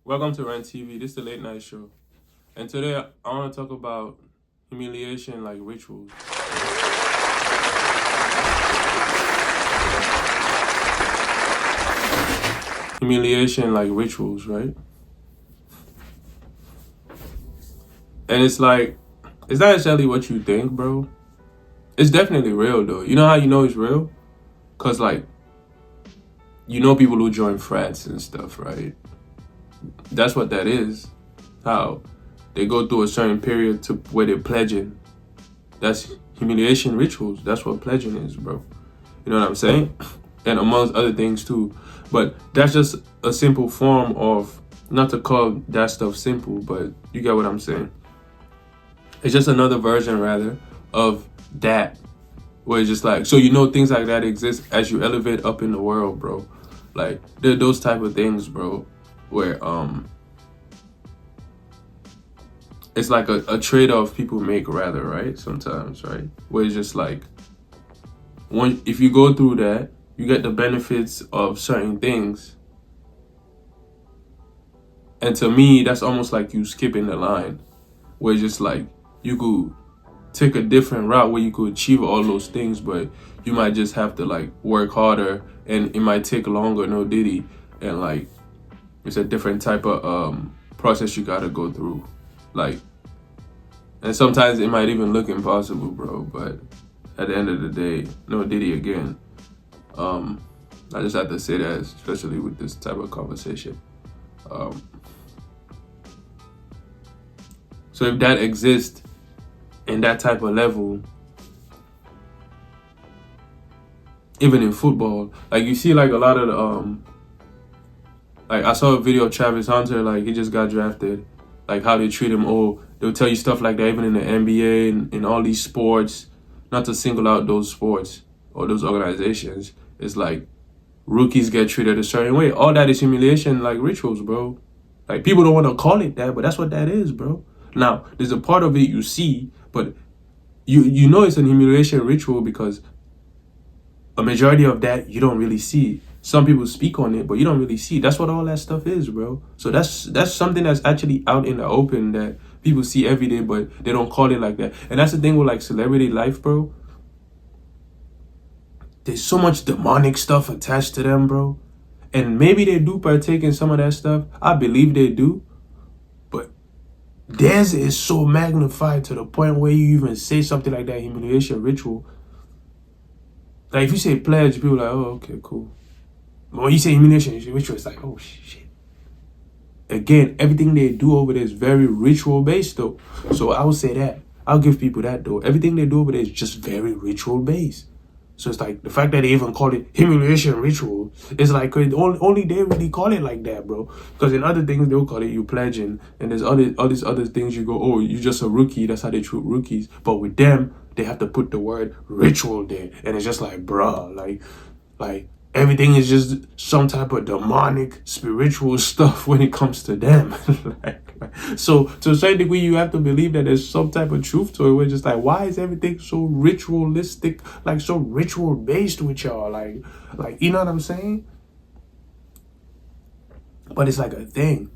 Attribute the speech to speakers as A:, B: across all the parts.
A: Welcome to Rent TV. This is the late night show. And today I want to talk about humiliation like rituals. Humiliation like rituals, right? And it's like, it's not necessarily what you think, bro. It's definitely real, though. You know how you know it's real? Because, like, you know people who join frats and stuff, right? That's what that is. How they go through a certain period to where they're pledging. That's humiliation rituals. That's what pledging is, bro. You know what I'm saying? And amongst other things too. But that's just a simple form of, not to call that stuff simple, but you get what I'm saying. It's just another version, rather, of that. Where it's just like, so you know things like that exist as you elevate up in the world, bro. Like, there are those type of things, bro, where it's like a trade-off people make, rather, right? Sometimes, right? Where it's just like, if you go through that, you get the benefits of certain things. And to me, that's almost like you skipping the line. Where it's just like, you could take a different route where you could achieve all those things, but you might just have to like work harder, and it might take longer, no diddy. And like, it's a different type of process you gotta go through. Like, and sometimes it might even look impossible, bro, but at the end of the day, no diddy again. I just have to say that, especially with this type of conversation. So if that exists in that type of level, even in football, like you see like a lot of the, like I saw a video of Travis Hunter, like he just got drafted, like how they treat him. Oh, they'll tell you stuff like that even in the NBA and in all these sports, not to single out those sports or those organizations. It's like rookies get treated a certain way. All that is humiliation like rituals, bro. Like, people don't want to call it that, but that's what that is, bro. Now, there's a part of it you see, but you know it's an humiliation ritual because a majority of that you don't really see. Some people speak on it, but you don't really see. That's what all that stuff is, bro. So that's something that's actually out in the open that people see every day, but they don't call it like that. And that's the thing with like celebrity life, bro. There's so much demonic stuff attached to them, bro. And maybe they do partake in some of that stuff. I believe they do. But theirs is so magnified to the point where you even say something like that humiliation ritual. Like, if you say pledge, people are like, oh, okay, cool. But when you say humiliation ritual, it's like, oh, shit. Again, everything they do over there is very ritual-based, though. So I would say that. I'll give people that, though. Everything they do over there is just very ritual-based. So it's like, the fact that they even call it humiliation ritual is like, only they really call it like that, bro. Because in other things, they'll call it you pledging. And there's all these other things you go, oh, you're just a rookie. That's how they treat rookies. But with them, they have to put the word ritual there. And it's just like, bruh, like everything is just some type of demonic, spiritual stuff when it comes to them. So to a certain degree, you have to believe that there's some type of truth to it. We're just like, why is everything so ritualistic, like so ritual based with y'all? Like, you know what I'm saying? But it's like a thing.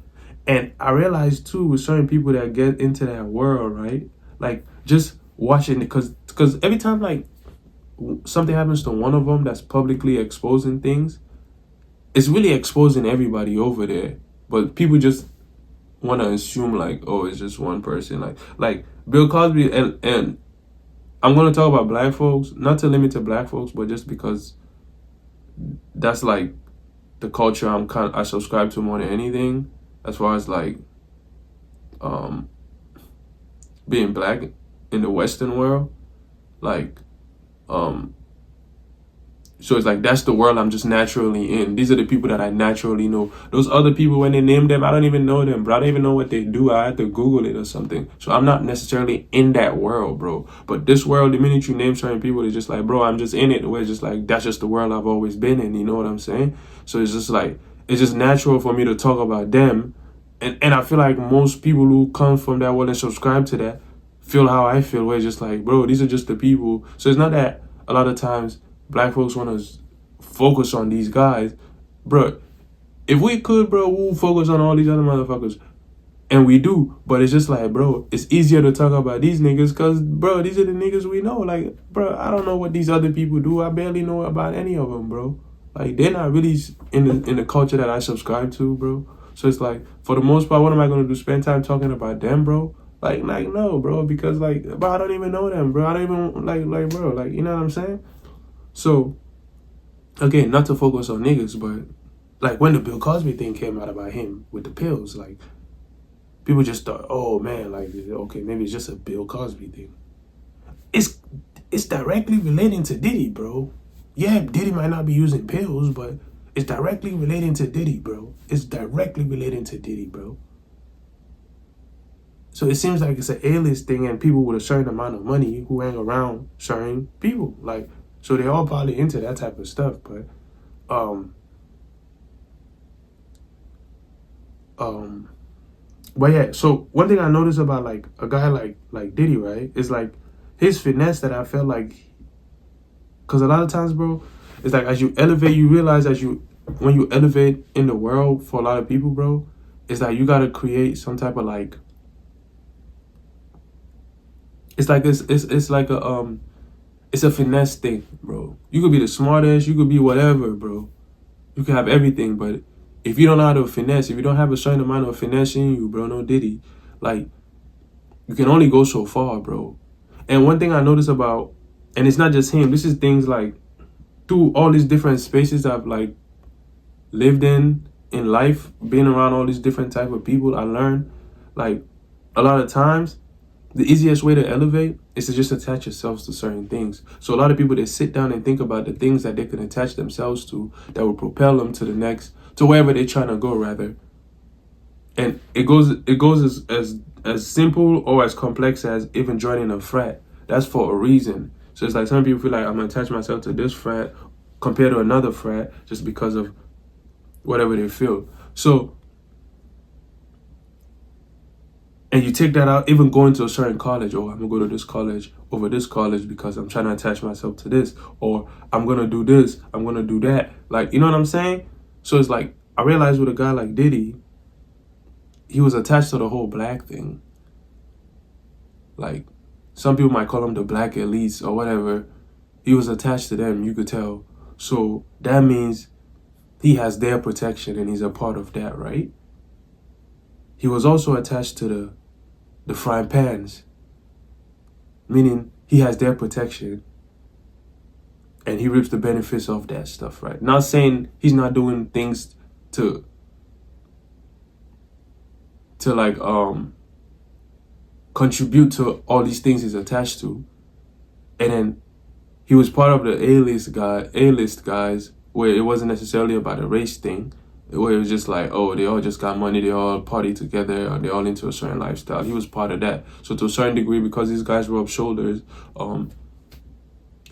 A: And I realized too, with certain people that get into that world, right? Like, just watching it, because every time like something happens to one of them that's publicly exposing things, it's really exposing everybody over there. But people just want to assume like, oh, it's just one person. Like Bill Cosby, and I'm going to talk about black folks, not to limit to black folks, but just because that's like the culture I subscribe to more than anything, as far as like being black in the Western world. Like, so it's like, that's the world I'm just naturally in. These are the people that I naturally know. Those other people, when they name them, I don't even know them, bro. I don't even know what they do. I have to Google it or something. So I'm not necessarily in that world, bro. But this world, the minute you name certain people, it's just like, bro, I'm just in it. Where it's just like, that's just the world I've always been in. You know what I'm saying? So it's just like, it's just natural for me to talk about them. And I feel like most people who come from that world and subscribe to that feel how I feel, where it's just like, bro, these are just the people. So it's not that a lot of times black folks want to focus on these guys, bro. If we could, bro, we'll focus on all these other motherfuckers. And we do, but it's just like, bro, it's easier to talk about these niggas because, bro, these are the niggas we know. Like, bro, I don't know what these other people do. I barely know about any of them, bro. Like, they're not really in the culture that I subscribe to, bro. So it's like, for the most part, what am I gonna do? Spend time talking about them, bro? Like no, bro, because like, bro, I don't even know them, bro. I don't even bro, like, you know what I'm saying? So, again, not to focus on niggas, but like when the Bill Cosby thing came out about him with the pills, like, people just thought, oh man, like, okay, maybe it's just a Bill Cosby thing. It's directly relating to Diddy, bro. Yeah, Diddy might not be using pills, but it's directly relating to Diddy, bro. It's directly relating to Diddy, bro. So it seems like it's an A-list thing and people with a certain amount of money who hang around certain people. Like, so they're all probably into that type of stuff, but but yeah, so one thing I noticed about like a guy like Diddy, right, is like his finesse that I felt like, because a lot of times, bro, it's like as you elevate, you realize when you elevate in the world for a lot of people, bro, it's like you gotta create some type of like, it's like it's like it's a finesse thing, bro. You could be the smartest, you could be whatever, bro. You can have everything, but if you don't know how to finesse, if you don't have a certain amount of finesse in you, bro, no Diddy, like, you can only go so far, bro. And one thing I notice about, and it's not just him, this is things like through all these different spaces I've like lived in life, being around all these different type of people, I learned like a lot of times the easiest way to elevate is to just attach yourselves to certain things. So a lot of people, they sit down and think about the things that they can attach themselves to that will propel them to the next, to wherever they're trying to go, rather. And it goes as simple or as complex as even joining a frat. That's for a reason. So it's like some people feel like I'm gonna attach myself to this frat compared to another frat just because of whatever they feel. So, and you take that out, even going to a certain college, or I'm gonna go to this college over this college because I'm trying to attach myself to this, or I'm gonna do this, I'm gonna do that. Like, you know what I'm saying? So it's like, I realized with a guy like Diddy, he was attached to the whole black thing. Like, some people might call him the black elites or whatever. He was attached to them, you could tell. So that means he has their protection and he's a part of that, right? He was also attached to the frying pans, meaning he has their protection and he reaps the benefits of that stuff, right? Not saying he's not doing things to like contribute to all these things he's attached to. And then he was part of the A-list guys, where it wasn't necessarily about a race thing, where it was just like, oh, they all just got money, they all party together, or they all into a certain lifestyle. He was part of that. So to a certain degree, because these guys rub shoulders,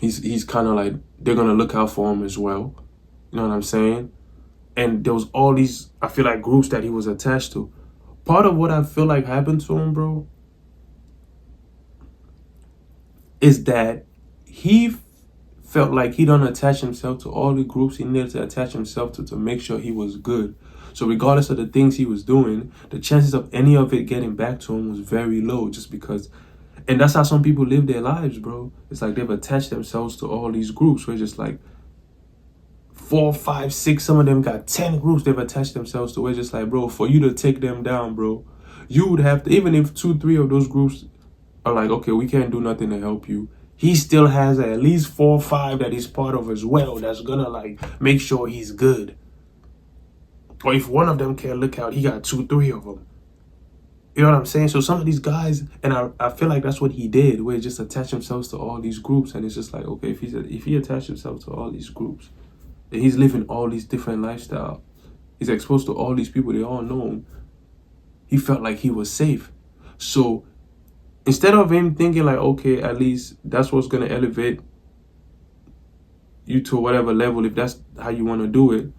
A: he's kind of like, they're gonna look out for him as well. You know what I'm saying? And there was all these, I feel like, groups that he was attached to. Part of what I feel like happened to him, bro, is that he felt like he don't attach himself to all the groups he needed to attach himself to make sure he was good. So regardless of the things he was doing, the chances of any of it getting back to him was very low, just because. And that's how some people live their lives, bro. It's like they've attached themselves to all these groups, where just like 4, 5, 6, some of them got 10 groups they've attached themselves to, where it's just like, bro, for you to take them down, bro, you would have to, even if 2, 3 of those groups are like, okay, we can't do nothing to help you, he still has at least 4 or 5 that he's part of as well that's gonna like make sure he's good. Or if one of them can't look out, he got 2, 3 of them. You know what I'm saying? So some of these guys, and I feel like that's what he did, where he just attached himself to all these groups, and it's just like, okay, if he attached himself to all these groups, then he's living all these different lifestyles. He's exposed to all these people, they all know him. He felt like he was safe. So instead of him thinking like, okay, at least that's what's gonna elevate you to whatever level, if that's how you want to do it,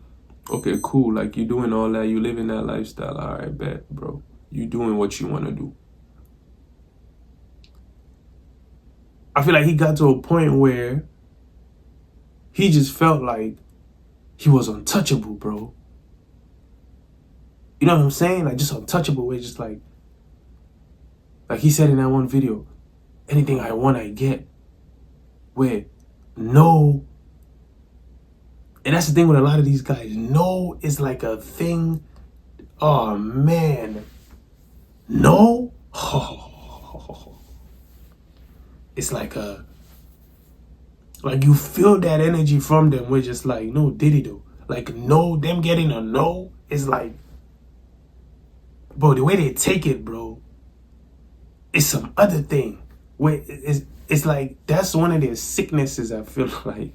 A: okay, cool, like you doing all that, you living that lifestyle, all right, bet, bro, you doing what you want to do. I feel like he got to a point where he just felt like he was untouchable, bro. You know what I'm saying? Like, just untouchable way, just like he said in that one video, anything I want, I get. Where no, and that's the thing with a lot of these guys. No is like a thing. Oh man, no. It's like like you feel that energy from them. We're just like, no, did it though? Like, no, them getting a no is like, bro, the way they take it, bro, it's some other thing. Where it's like that's one of their sicknesses. I feel like,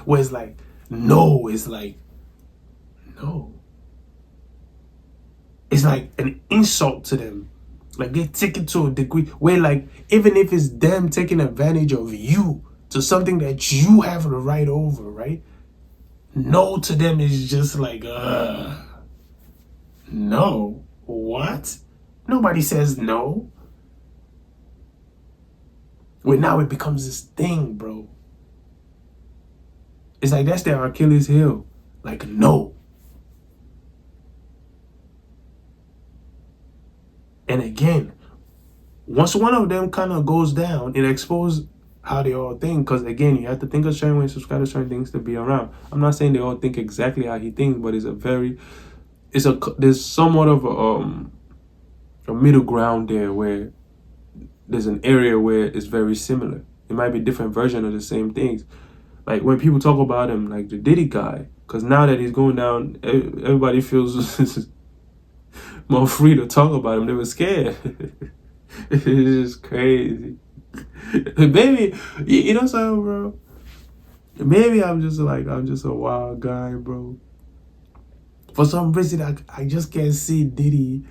A: where it's like, no, it's like, no. It's like an insult to them. Like, they take it to a degree where, like, even if it's them taking advantage of you to something that you have the right over, right? No to them is just like, no. What? Nobody says no. Well, now it becomes this thing, bro. It's like that's their Achilles heel. Like, no. And again, once one of them kind of goes down, it exposes how they all think. Because again, you have to think a certain way, subscribe to certain things to be around. I'm not saying they all think exactly how he thinks, but there's somewhat of a middle ground there where there's an area where it's very similar. It might be different version of the same things. Like when people talk about him, like the Diddy guy, because now that he's going down, everybody feels more free to talk about him. They were scared. It's just crazy. Maybe, you know something, bro? Maybe I'm just a wild guy, bro. For some reason, I just can't see Diddy.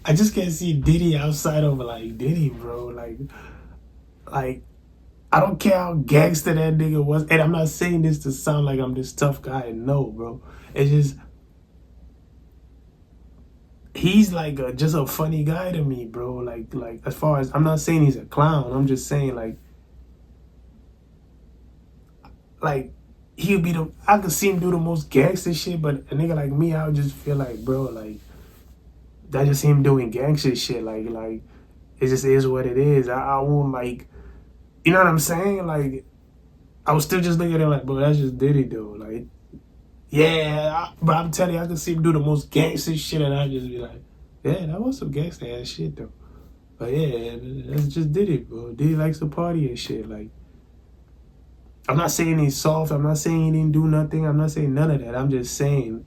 A: I just can't see Diddy outside of like Diddy, bro. Like I don't care how gangster that nigga was. And I'm not saying this to sound like I'm this tough guy. No, bro. It's just, he's like just a funny guy to me, bro. Like as far as, I'm not saying he's a clown. I'm just saying like he'll be I could see him do the most gangster shit, but a nigga like me, I would just feel like, bro, like that just him doing gangster shit. Like it just is what it is. I won't like, you know what I'm saying? Like I was still just looking at it like, bro, that's just Diddy though. Like, yeah, but I'm telling you, I could see him do the most gangster shit, and I just be like, yeah, that was some gangster ass shit though. But yeah, that's just Diddy, bro. Diddy likes to party and shit. Like, I'm not saying he's soft. I'm not saying he didn't do nothing. I'm not saying none of that. I'm just saying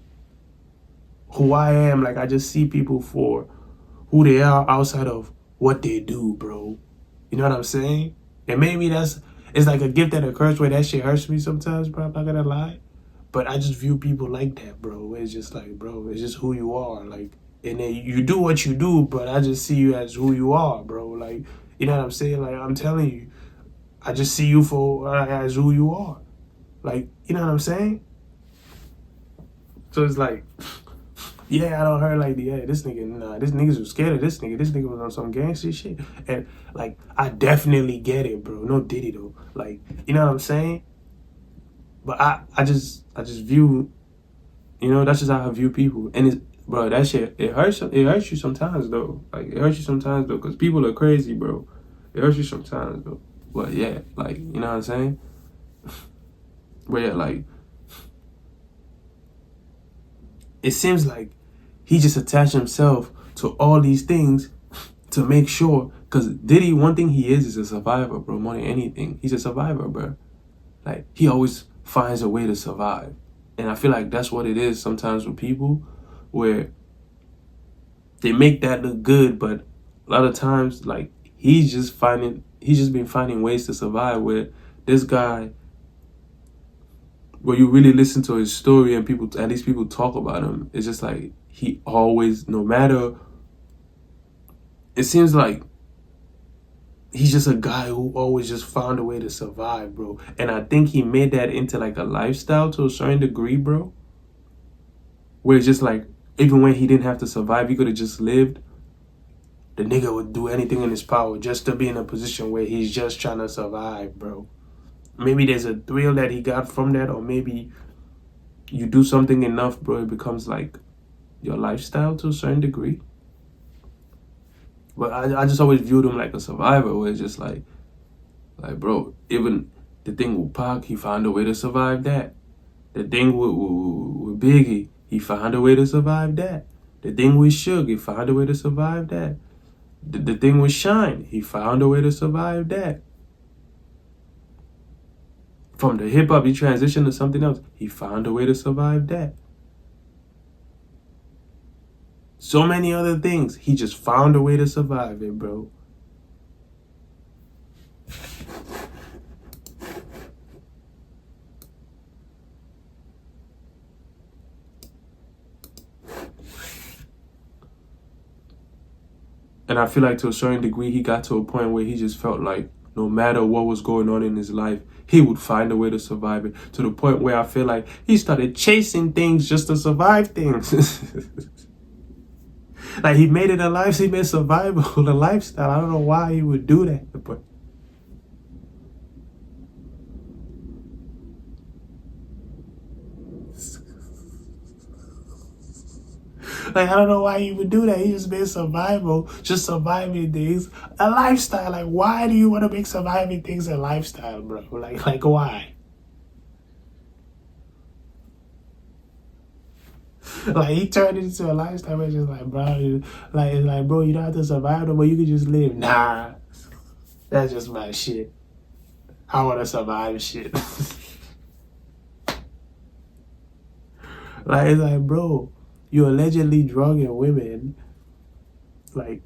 A: who I am. Like, I just see people for who they are outside of what they do, bro. You know what I'm saying? And maybe it's like a gift and a curse where that shit hurts me sometimes, bro. I'm not gonna lie. But I just view people like that, bro. It's just like, bro, it's just who you are. Like, and then you do what you do, but I just see you as who you are, bro. Like, you know what I'm saying? Like, I'm telling you, I just see you for as who you are. Like, you know what I'm saying? So it's like, yeah, I don't heard like, yeah, this niggas was scared of this nigga. This nigga was on some gangster shit. And like, I definitely get it, bro. No Diddy though. Like, you know what I'm saying? But I just view, you know, that's just how I view people. And it's, bro, that shit, it hurts you sometimes though. Like, it hurts you sometimes though, because people are crazy, bro. It hurts you sometimes though. But yeah, like, you know what I'm saying? But yeah, like, it seems like he just attached himself to all these things to make sure, because Diddy, one thing he is a survivor, bro, more than anything. He's a survivor, bro. Like, he always finds a way to survive. And I feel like that's what it is sometimes with people, where they make that look good, but a lot of times, like, he's just been finding ways to survive, where this guy, where you really listen to his story and at least people talk about him, it's just like, he always, no matter, it seems like he's just a guy who always just found a way to survive, bro. And I think he made that into like a lifestyle to a certain degree, bro. Where it's just like, even when he didn't have to survive, he could have just lived. The nigga would do anything in his power just to be in a position where he's just trying to survive, bro. Maybe there's a thrill that he got from that, or maybe you do something enough, bro, it becomes like your lifestyle to a certain degree. But I just always viewed him like a survivor, where it's just like bro, even the thing with Pac, he found a way to survive that. The thing with Biggie, he found a way to survive that. The thing with Suge, he found a way to survive that. The thing with Shine, he found a way to survive that. From the hip hop, he transitioned to something else. He found a way to survive that. So many other things. He just found a way to survive it, bro. And I feel like to a certain degree, he got to a point where he just felt like no matter what was going on in his life, he would find a way to survive it. To the point where I feel like he started chasing things just to survive things. Like he made it a life, he made survival a lifestyle. I don't know why he would do that, but like I don't know why he would do that. He just made survival, just surviving things, a lifestyle. Like why do you want to make surviving things a lifestyle, bro? Like why? Like he turned it into a lifestyle. It's just like, bro, it's like, bro, you don't have to survive no more. You can just live. Nah, that's just my shit. I want to survive shit. Like it's like, bro, you allegedly drugging women. Like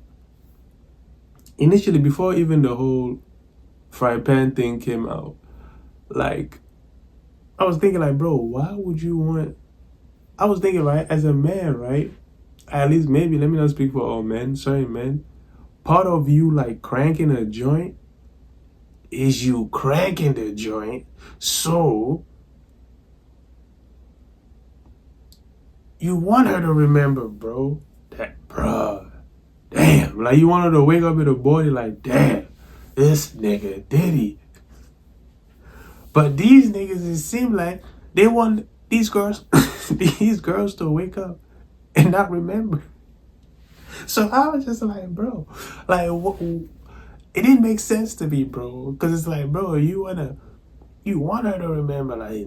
A: initially, before even the whole frying pan thing came out, like I was thinking, like, bro, why would you want? I was thinking, right, as a man, right? At least maybe, let me not speak for all men, sorry, men. Part of you, like, cranking a joint is you cranking the joint. So, you want her to remember, bro, that, bro, damn. Like, you want her to wake up in the morning like, damn, this nigga did it. But these niggas, it seemed like they want these girls, these girls to wake up and not remember. So I was just like, bro, like, it didn't make sense to me, bro. Because it's like, bro, you want her to remember, like,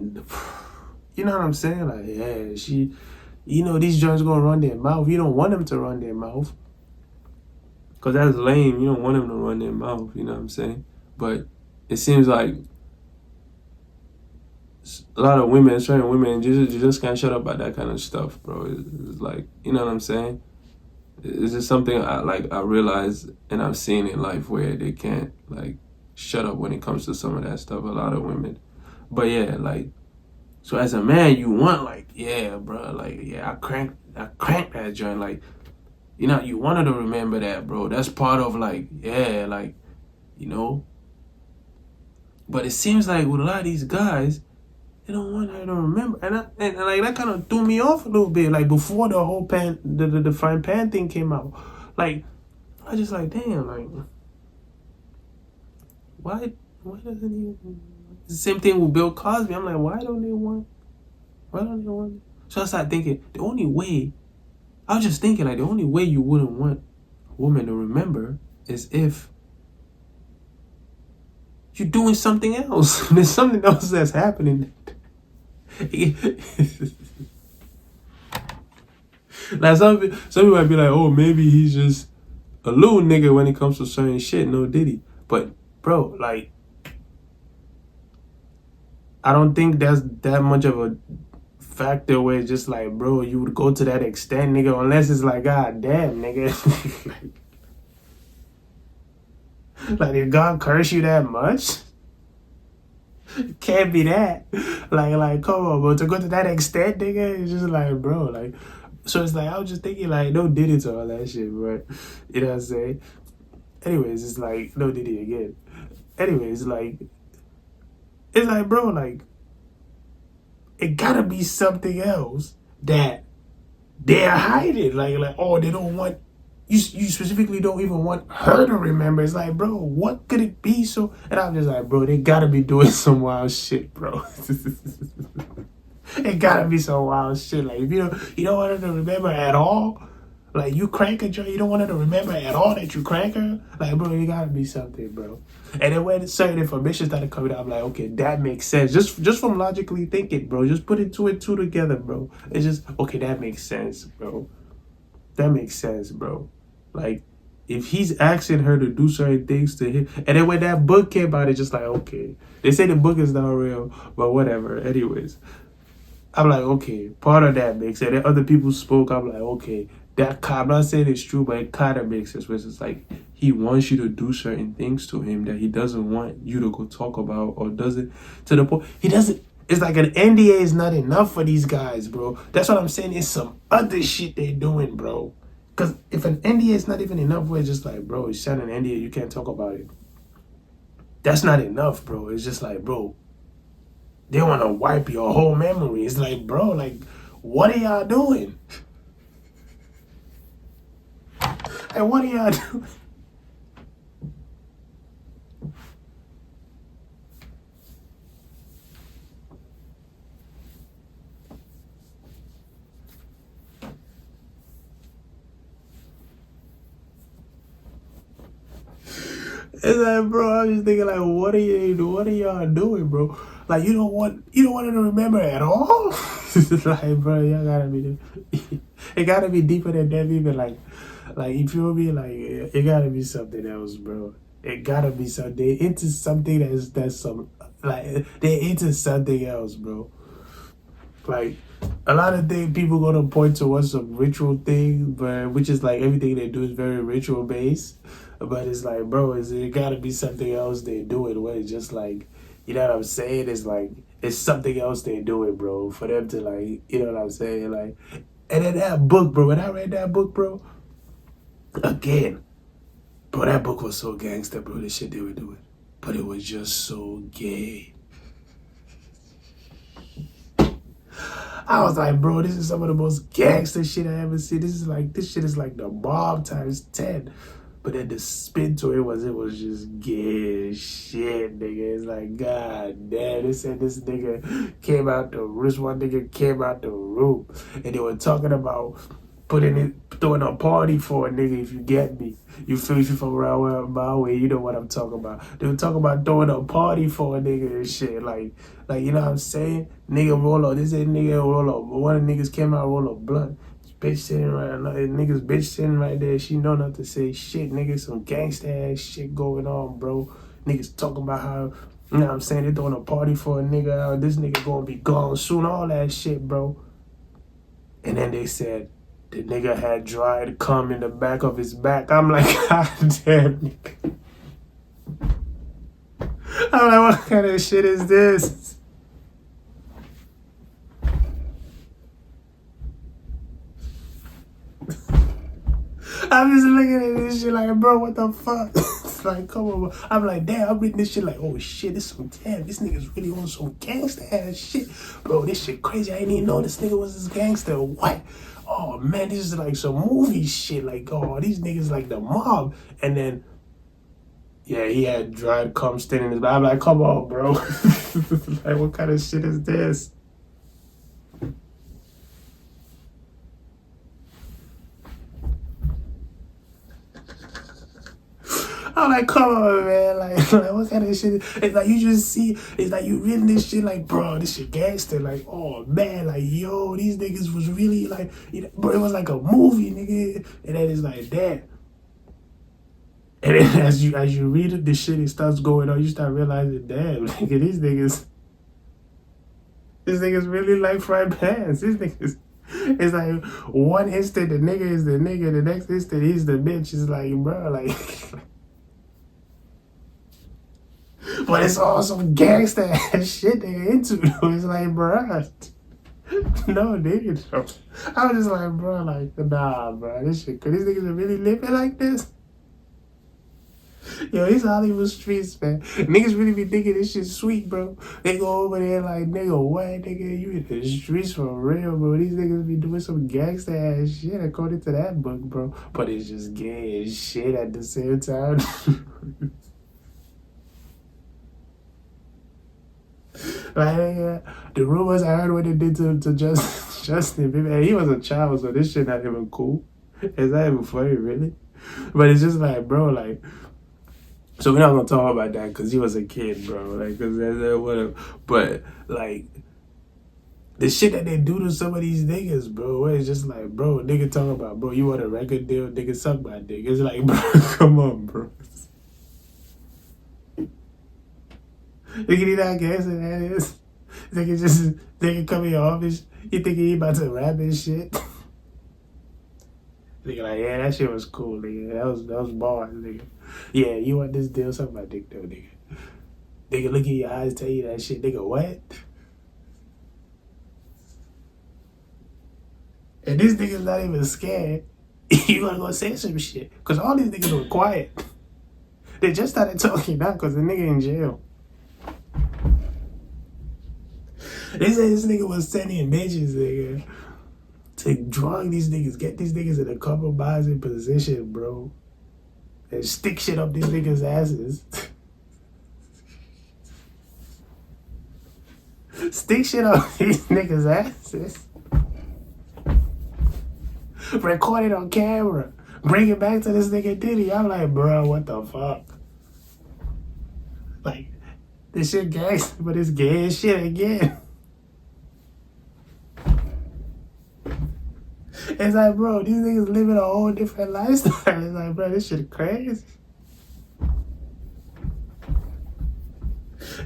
A: you know what I'm saying? Like, yeah, these joints gonna run their mouth. You don't want them to run their mouth. Because that's lame. You don't want them to run their mouth, you know what I'm saying? But it seems like a lot of women, certain women, just can't shut up about that kind of stuff, bro. It's like, you know what I'm saying? It's just something I realize and I've seen in life where they can't like shut up when it comes to some of that stuff. A lot of women, but yeah, like so as a man, you want like yeah, bro, like yeah, I crank that joint, like you wanted to remember that, bro. That's part of like yeah, like you know. But it seems like with a lot of these guys, they don't want her to remember, and like that kind of threw me off a little bit. Like before the whole the frying pan thing came out, like I was just like, damn, like why doesn't he? The same thing with Bill Cosby. I'm like, why don't they want? So I started thinking the only way. I was just thinking like the only way you wouldn't want a woman to remember is if you're doing something else. There's something else that's happening. Like some people might be like, oh, maybe he's just a little nigga when it comes to certain shit. No Diddy, but bro, like, I don't think that's that much of a factor where it's just like, bro, you would go to that extent, nigga, unless it's like, god damn, nigga, like did God curse you that much? Can't be that. Like, come on, bro. To go to that extent, nigga, it's just like, bro, like, so it's like, I was just thinking, like, no Diddy to all that shit, bro. You know what I'm saying? Anyways, it's like, no Diddy again. Anyways, like, it's like, bro, like, it gotta be something else that they're hiding. Like, oh, they don't want, you specifically don't even want her to remember. It's like, bro, what could it be? So, and I'm just like, bro, they gotta be doing some wild shit, bro. It gotta be some wild shit. Like if you don't want her to remember at all. Like you crank a joint, you don't want her to remember at all that you crank her. Like bro, it gotta be something, bro. And then when certain information started coming out, I'm like, okay, that makes sense. Just from logically thinking, bro. Just putting two and two together, bro. It's just okay, that makes sense, bro. That makes sense, bro. Like if he's asking her to do certain things to him, and then when that book came out, it's just like, okay. They say the book is not real, but whatever. Anyways. I'm like, okay, part of that makes sense. And other people spoke. I'm like, okay, I'm not saying it's true, but it kind of makes sense. Which is like he wants you to do certain things to him that he doesn't want you to go talk about, or doesn't to the point he doesn't. It's like an NDA is not enough for these guys, bro. That's what I'm saying. It's some other shit they're doing, bro. Because if an NDA is not even enough, we're just like, bro, you signed an NDA, you can't talk about it. That's not enough, bro. It's just like, bro. They want to wipe your whole memory. It's like, bro, like, what are y'all doing? And what are y'all doing? It's like, bro, I'm just thinking, like, what are y'all doing, bro? Like, you don't want her to remember at all? Like, bro, y'all gotta be, it gotta be deeper than that. Even like you feel me? Like, it gotta be something else, bro. It gotta be something. They into something that's some like they into something else, bro. Like a lot of things people gonna point towards some ritual thing, but which is like everything they do is very ritual based. But it's like, bro, it gotta be something else they do it where it's just like, you know what I'm saying? It's like it's something else they do it, bro. For them to like, you know what I'm saying? Like, and then that book, bro. When I read that book, bro, again, bro, that book was so gangster, bro. The shit they were doing, but it was just so gay. I was like, bro, this is some of the most gangster shit I ever seen. This shit is like the bomb times 10. But then the spin to it was just gay as shit, nigga. It's like, god damn, they said this nigga came out the room. This one nigga came out the room. And they were talking about throwing a party for a nigga, if you get me. You feel if you from around where my way, you know what I'm talking about. They were talking about throwing a party for a nigga and shit. Like you know what I'm saying? Nigga roll up. This is nigga roll up. One of the niggas came out roll up blunt. Bitch sitting right now. Niggas bitch sitting right there. She know not to say shit. Niggas some gangsta ass shit going on, bro. Niggas talking about how, you know what I'm saying, they throwing a party for a nigga. This nigga gonna be gone soon. All that shit, bro. And then they said the nigga had dried cum in the back of his back. I'm like, god damn, nigga. I'm like, what kind of shit is this? I'm just looking at this shit like, bro, what the fuck? It's like, come on, bro. I'm like, damn, I'm reading this shit like, oh shit, this nigga's really on some gangster ass shit. Bro, this shit crazy. I didn't even know this nigga was this gangster. What? Oh man, this is like some movie shit. Like, oh, these niggas like the mob. And then, yeah, he had dried cum standing in his back. I'm like, come on, bro. Like, what kind of shit is this? I'm like, come on, man. Like what kind of shit? It's like you just see, it's like you reading this shit like, bro, this shit gangster. Like, oh man, like, yo, these niggas was really like, you know, bro, it was like a movie, nigga. And then it's like that. And then as you read it, this shit, it starts going on, you start realizing, damn, nigga, these niggas really like fried pants. These niggas. It's like one instant the nigga is the nigga, the next instant he's the bitch. It's like, bro, like. But it's all some gangster ass shit they're into, though. It's like, bruh. No, nigga, though. I was just like, bro, like, nah, bro. This shit, cause these niggas are really living like this. Yo, these Hollywood streets, man. Niggas really be thinking this shit sweet, bro. They go over there like, nigga, what, nigga? You in the streets for real, bro. These niggas be doing some gangster ass shit according to that book, bro. But it's just gay as shit at the same time. Like, the rumors I heard what they did to Justin Bieber, he was a child, so this shit not even cool. It's not even funny, really. But it's just like, bro, like, so we're not gonna talk about that because he was a kid, bro. Like, cause whatever. But like, the shit that they do to some of these niggas, bro, where it's just like, bro, nigga talking about, bro, you want a record deal, nigga suck my dick. It's like, bro, come on, bro. Nigga, how gangster that is? Nigga come in your office, you think he about to rap and shit? Nigga like, yeah, that shit was cool, nigga. That was bars, nigga. Yeah, you want this deal, suck my dick though, nigga. Nigga, look in your eyes, tell you that shit, nigga, what? And this nigga's not even scared. You gonna go say some shit. Cause all these niggas were quiet. They just started talking now cause the nigga in jail. They said this nigga was sending bitches, nigga, to drug these niggas, get these niggas in a compromising position, bro. And stick shit up these niggas' asses. Stick shit up these niggas' asses. Record it on camera. Bring it back to this nigga Diddy. I'm like, bro, what the fuck? Like, this shit gangster, but it's gay as shit again. It's like, bro, these niggas living a whole different lifestyle. It's like, bro, this shit crazy.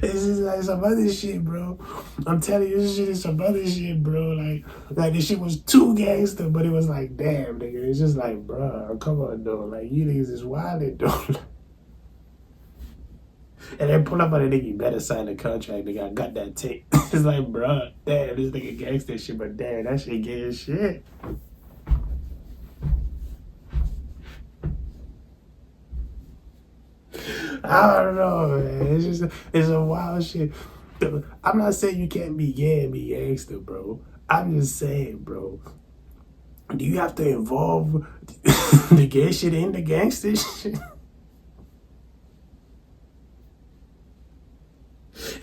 A: It's just like some other shit, bro. I'm telling you, this shit is some other shit, bro. Like this shit was too gangster, but it was like, damn, nigga. It's just like, bro, come on, though. Like, you niggas is wildin', though. And then pull up on a nigga, you better sign the contract, nigga. I got that tape. It's like, bro, damn, this nigga gangster shit, but damn, that shit gay as shit. I don't know, man. It's a wild shit. I'm not saying you can't be gay and be gangster, bro. I'm just saying, bro. Do you have to involve the gay shit in the gangster shit?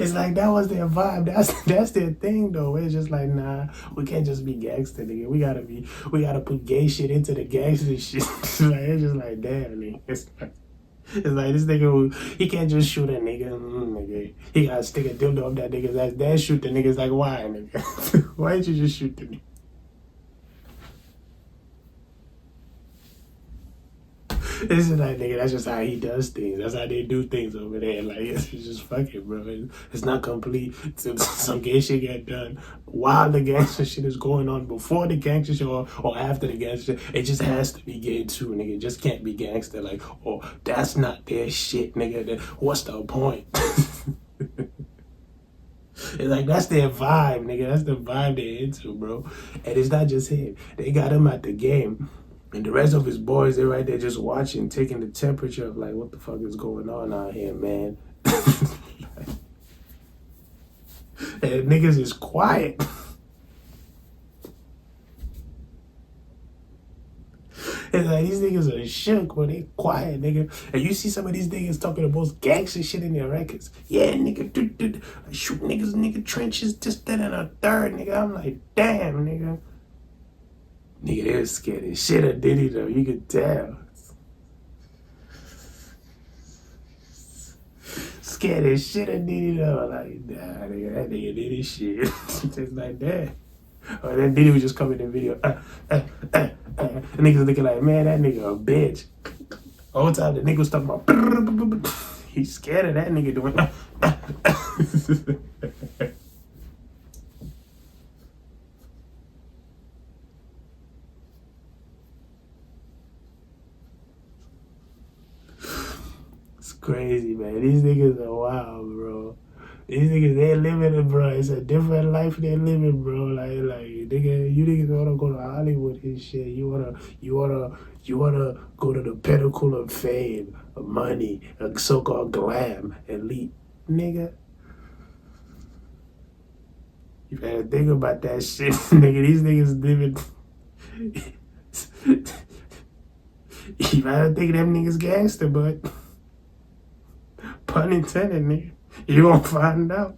A: It's like that was their vibe. That's their thing though. It's just like, nah, we can't just be gangster, nigga. We gotta put gay shit into the gangster shit. It's just like, damn, nigga. It's like this nigga he can't just shoot a nigga. Nigga. He gotta stick a dildo up that nigga's ass. Then shoot the niggas. Like, why, nigga? Why didn't you just shoot the nigga? This is like, nigga, that's just how he does things. That's how they do things over there. Like, it's just fucking, bro. It's not complete. Some gay shit get done while the gangster shit is going on, before the gangster shit or after the gangster shit. It just has to be gay too, nigga. It just can't be gangster. Like, oh, that's not their shit, nigga. Then what's the point? It's like, that's their vibe, nigga. That's the vibe they're into, bro. And it's not just him. They got him at the game. And the rest of his boys, they're right there just watching, taking the temperature of like, what the fuck is going on out here, man? And niggas is quiet. It's like, these niggas are shook, but they quiet, nigga. And you see some of these niggas talking the most gangster shit in their records. Yeah, nigga, I shoot niggas, nigga, trenches, this, that, and a third, nigga. I'm like, damn, nigga. Nigga, they're scared as shit of Diddy, though. You can tell. Scared as shit of Diddy, though. Like, nah, nigga, that nigga did his shit. Just like that. Or then Diddy would just come in the video. The niggas looking like, man, that nigga a bitch. The whole time the nigga was talking about, he's scared of that nigga doing. It's crazy, man. These niggas are wild, bro. These niggas, they living it, bro. It's a different life they're living, bro. Like, nigga, you niggas wanna go to Hollywood and shit. You wanna go to the pinnacle of fame, of money, of so-called glam, elite, nigga. You better think about that shit, nigga. These niggas living. You better think them niggas gangster, but pun intended, nigga. You gonna find out.